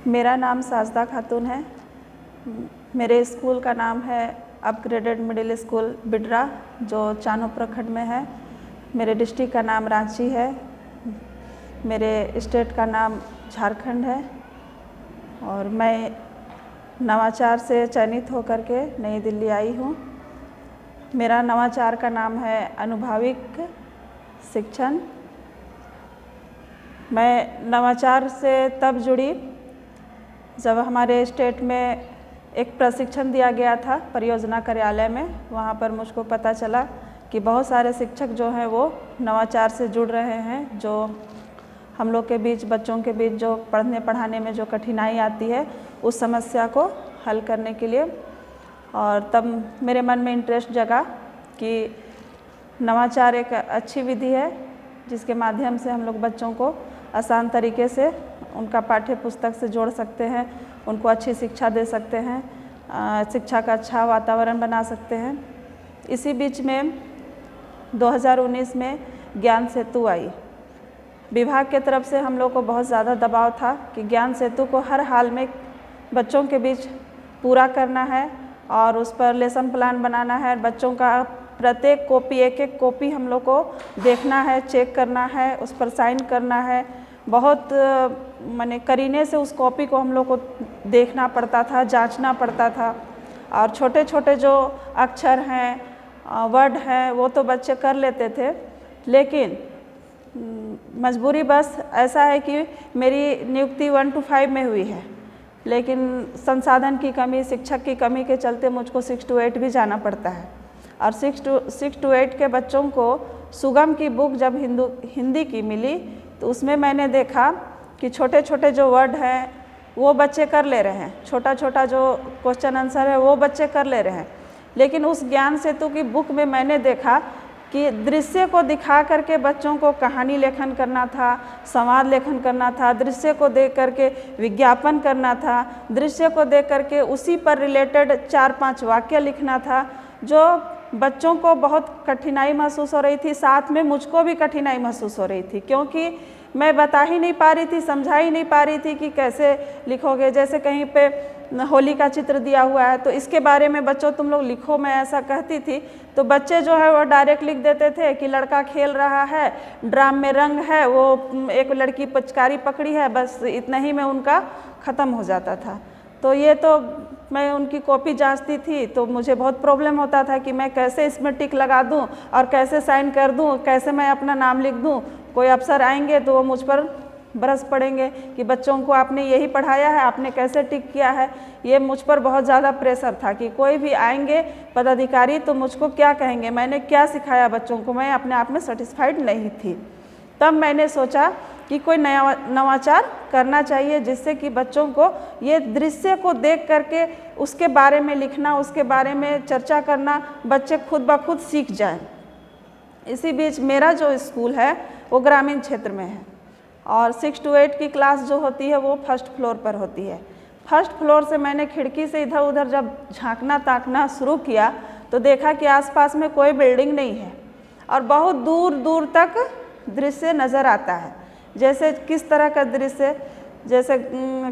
मेरा नाम साजदा खातून है। मेरे स्कूल का नाम है अपग्रेडेड मिडिल स्कूल बिडरा, जो चानो प्रखंड में है। मेरे डिस्ट्रिक्ट का नाम रांची है। मेरे स्टेट का नाम झारखंड है और मैं नवाचार से चयनित होकर के नई दिल्ली आई हूँ। मेरा नवाचार का नाम है अनुभाविक शिक्षण। मैं नवाचार से तब जुड़ी जब हमारे स्टेट में एक प्रशिक्षण दिया गया था परियोजना कार्यालय में। वहाँ पर मुझको पता चला कि बहुत सारे शिक्षक जो हैं वो नवाचार से जुड़ रहे हैं, जो हम लोग के बीच, बच्चों के बीच जो पढ़ने पढ़ाने में जो कठिनाई आती है उस समस्या को हल करने के लिए। और तब मेरे मन में इंटरेस्ट जगा कि नवाचार एक अच्छी विधि है जिसके माध्यम से हम लोग बच्चों को आसान तरीके से उनका पाठ्य पुस्तक से जोड़ सकते हैं, उनको अच्छी शिक्षा दे सकते हैं, शिक्षा का अच्छा वातावरण बना सकते हैं। इसी बीच में 2019 में ज्ञान सेतु आई। विभाग के तरफ से हम लोग को बहुत ज़्यादा दबाव था कि ज्ञान सेतु को हर हाल में बच्चों के बीच पूरा करना है और उस पर लेसन प्लान बनाना है। बच्चों का प्रत्येक कॉपी, एक एक कॉपी हम लोग को देखना है, चेक करना है, उस पर साइन करना है। बहुत माने करीने से उस कॉपी को हम लोग को देखना पड़ता था, जांचना पड़ता था। और छोटे छोटे जो अक्षर हैं, वर्ड हैं, वो तो बच्चे कर लेते थे, लेकिन मजबूरी बस ऐसा है कि मेरी नियुक्ति 1 to 5 में हुई है, लेकिन संसाधन की कमी, शिक्षक की कमी के चलते मुझको 6 to 8 भी जाना पड़ता है। और 6 to 8 के बच्चों को सुगम की बुक जब हिंदी की मिली तो उसमें मैंने देखा कि छोटे छोटे जो वर्ड हैं वो बच्चे कर ले रहे हैं, छोटा छोटा जो क्वेश्चन आंसर है वो बच्चे कर ले रहे हैं। लेकिन उस ज्ञान सेतु की बुक में मैंने देखा कि दृश्य को दिखा करके बच्चों को कहानी लेखन करना था, संवाद लेखन करना था, दृश्य को देख करके विज्ञापन करना था, दृश्य को देख करके उसी पर रिलेटेड 4-5 वाक्य लिखना था, जो बच्चों को बहुत कठिनाई महसूस हो रही थी। साथ में मुझको भी कठिनाई महसूस हो रही थी, क्योंकि मैं बता ही नहीं पा रही थी, समझा ही नहीं पा रही थी कि कैसे लिखोगे। जैसे कहीं पे होली का चित्र दिया हुआ है तो इसके बारे में बच्चों तुम लोग लिखो, मैं ऐसा कहती थी तो बच्चे जो है वो डायरेक्ट लिख देते थे कि लड़का खेल रहा है, ड्राम में रंग है, वो एक लड़की पिचकारी पकड़ी है, बस इतना ही में उनका ख़त्म हो जाता था। तो ये तो मैं उनकी कॉपी जांचती थी तो मुझे बहुत प्रॉब्लम होता था कि मैं कैसे इसमें टिक लगा दूं और कैसे साइन कर दूं, कैसे मैं अपना नाम लिख दूं। कोई अफसर आएंगे तो वो मुझ पर बरस पड़ेंगे कि बच्चों को आपने यही पढ़ाया है, आपने कैसे टिक किया है। ये मुझ पर बहुत ज़्यादा प्रेशर था कि कोई भी आएंगे पदाधिकारी तो मुझको क्या कहेंगे, मैंने क्या सिखाया बच्चों को। मैं अपने आप में सेटिस्फाइड नहीं थी। तब मैंने सोचा कि कोई नया नवाचार करना चाहिए जिससे कि बच्चों को ये दृश्य को देख करके उसके बारे में लिखना, उसके बारे में चर्चा करना, बच्चे खुद ब खुद सीख जाएं। इसी बीच मेरा जो स्कूल है वो ग्रामीण क्षेत्र में है और 6 to 8 की क्लास जो होती है वो फर्स्ट फ्लोर पर होती है। फर्स्ट फ्लोर से मैंने खिड़की से इधर उधर जब झांकना ताकना शुरू किया तो देखा कि आसपास में कोई बिल्डिंग नहीं है और बहुत दूर दूर तक दृश्य नज़र आता है। जैसे किस तरह का दृश्य, जैसे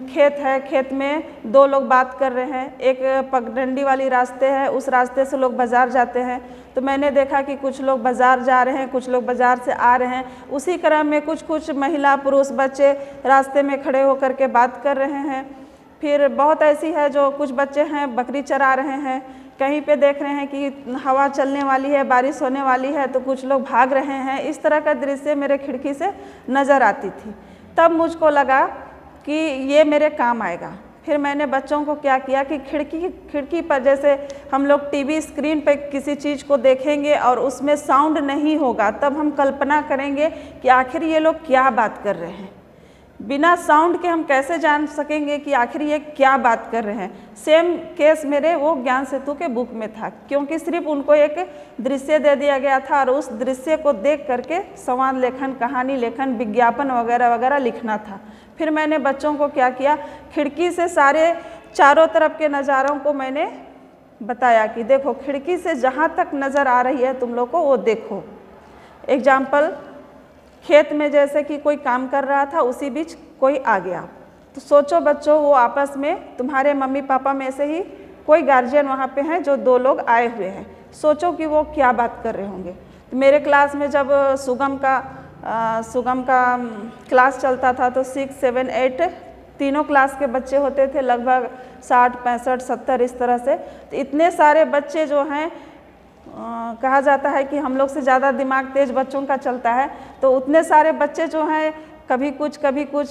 खेत है, खेत में 2 लोग बात कर रहे हैं, एक पगडंडी वाली रास्ते है, उस रास्ते से लोग बाज़ार जाते हैं। तो मैंने देखा कि कुछ लोग बाज़ार जा रहे हैं, कुछ लोग बाज़ार से आ रहे हैं। उसी क्रम में कुछ महिला पुरुष बच्चे रास्ते में खड़े होकर के बात कर रहे हैं। फिर बहुत ऐसी है जो कुछ बच्चे हैं बकरी चरा रहे हैं, कहीं पे देख रहे हैं कि हवा चलने वाली है, बारिश होने वाली है तो कुछ लोग भाग रहे हैं। इस तरह का दृश्य मेरे खिड़की से नज़र आती थी। तब मुझको लगा कि ये मेरे काम आएगा। फिर मैंने बच्चों को क्या किया कि खिड़की पर, जैसे हम लोग टीवी स्क्रीन पे किसी चीज़ को देखेंगे और उसमें साउंड नहीं होगा, तब हम कल्पना करेंगे कि आखिर ये लोग क्या बात कर रहे हैं। बिना साउंड के हम कैसे जान सकेंगे कि आखिर ये क्या बात कर रहे हैं। सेम केस मेरे वो ज्ञान सेतु के बुक में था, क्योंकि सिर्फ उनको एक दृश्य दे दिया गया था और उस दृश्य को देख करके संवाद लेखन, कहानी लेखन, विज्ञापन वगैरह वगैरह लिखना था। फिर मैंने बच्चों को क्या किया, खिड़की से सारे चारों तरफ के नज़ारों को मैंने बताया कि देखो खिड़की से जहाँ तक नज़र आ रही है तुम लोग को वो देखो। एग्जाम्पल, खेत में जैसे कि कोई काम कर रहा था, उसी बीच कोई आ गया, तो सोचो बच्चों, वो आपस में तुम्हारे मम्मी पापा में से ही कोई गार्जियन वहाँ पे हैं जो 2 लोग आए हुए हैं, सोचो कि वो क्या बात कर रहे होंगे। तो मेरे क्लास में जब सुगम का क्लास चलता था तो 6, 7, 8 तीनों क्लास के बच्चे होते थे, लगभग 60, 65, 70 इस तरह से। तो इतने सारे बच्चे जो हैं, कहा जाता है कि हम लोग से ज़्यादा दिमाग तेज बच्चों का चलता है। तो उतने सारे बच्चे जो हैं, कभी कुछ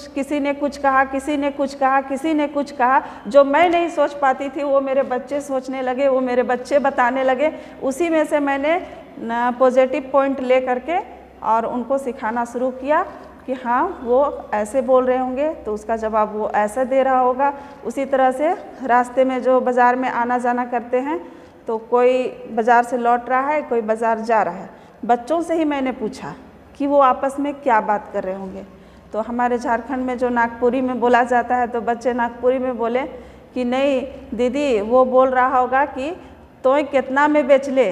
किसी ने कुछ कहा, किसी ने कुछ कहा, किसी ने कुछ कहा, जो मैं नहीं सोच पाती थी वो मेरे बच्चे सोचने लगे, वो मेरे बच्चे बताने लगे। उसी में से मैंने पॉजिटिव पॉइंट ले करके और उनको सिखाना शुरू किया कि हाँ, वो ऐसे बोल रहे होंगे तो उसका जवाब वो ऐसे दे रहा होगा। उसी तरह से रास्ते में जो बाज़ार में आना जाना करते हैं, तो कोई बाज़ार से लौट रहा है, कोई बाज़ार जा रहा है, बच्चों से ही मैंने पूछा कि वो आपस में क्या बात कर रहे होंगे। तो हमारे झारखंड में जो नागपुरी में बोला जाता है, तो बच्चे नागपुरी में बोले कि नहीं दीदी, वो बोल रहा होगा कि तो कितना में बेच ले,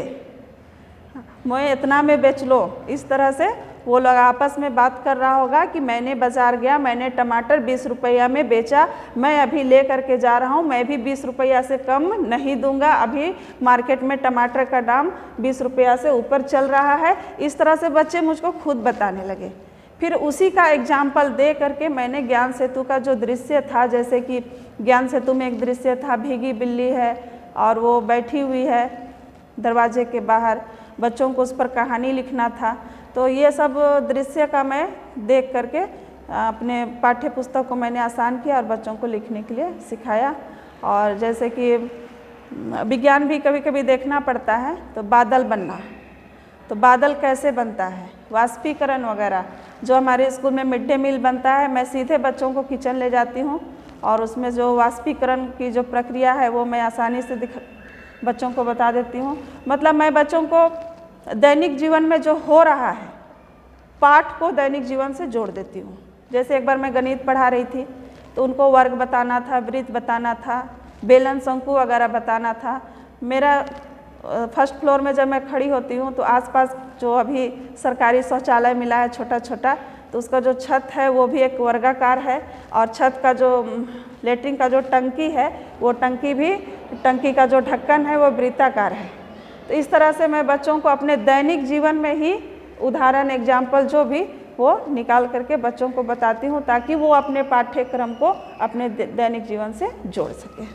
मैं इतना में बेच लो। इस तरह से वो लोग आपस में बात कर रहा होगा कि मैंने बाज़ार गया, मैंने टमाटर 20 रुपया में बेचा, मैं अभी ले करके जा रहा हूँ, मैं भी 20 रुपया से कम नहीं दूंगा, अभी मार्केट में टमाटर का दाम 20 रुपया से ऊपर चल रहा है। इस तरह से बच्चे मुझको खुद बताने लगे। फिर उसी का एग्जाम्पल दे करके मैंने ज्ञान सेतु का जो दृश्य था, जैसे कि ज्ञान सेतु में एक दृश्य था, भीगी बिल्ली है और वो बैठी हुई है दरवाजे के बाहर, बच्चों को उस पर कहानी लिखना था। तो ये सब दृश्य का मैं देख करके अपने पाठ्य पुस्तक को मैंने आसान किया और बच्चों को लिखने के लिए सिखाया। और जैसे कि विज्ञान भी कभी कभी देखना पड़ता है, तो बादल बनना, तो बादल कैसे बनता है, वाष्पीकरण वगैरह, जो हमारे स्कूल में मिड डे मील बनता है, मैं सीधे बच्चों को किचन ले जाती हूँ और उसमें जो वाष्पीकरण की जो प्रक्रिया है वो मैं आसानी से बच्चों को बता देती हूँ। मतलब मैं बच्चों को दैनिक जीवन में जो हो रहा है, पाठ को दैनिक जीवन से जोड़ देती हूँ। जैसे एक बार मैं गणित पढ़ा रही थी, तो उनको वर्ग बताना था, वृत्त बताना था, बेलन शंकु वगैरह बताना था। मेरा फर्स्ट फ्लोर में जब मैं खड़ी होती हूँ तो आसपास जो अभी सरकारी शौचालय मिला है छोटा छोटा, तो उसका जो छत है वो भी एक वर्गाकार है और छत का जो लेटरिन का जो टंकी है, वो टंकी का जो ढक्कन है वो वृत्ताकार है। तो इस तरह से मैं बच्चों को अपने दैनिक जीवन में ही उदाहरण एग्जाम्पल जो भी वो निकाल करके बच्चों को बताती हूँ, ताकि वो अपने पाठ्यक्रम को अपने दैनिक जीवन से जोड़ सके।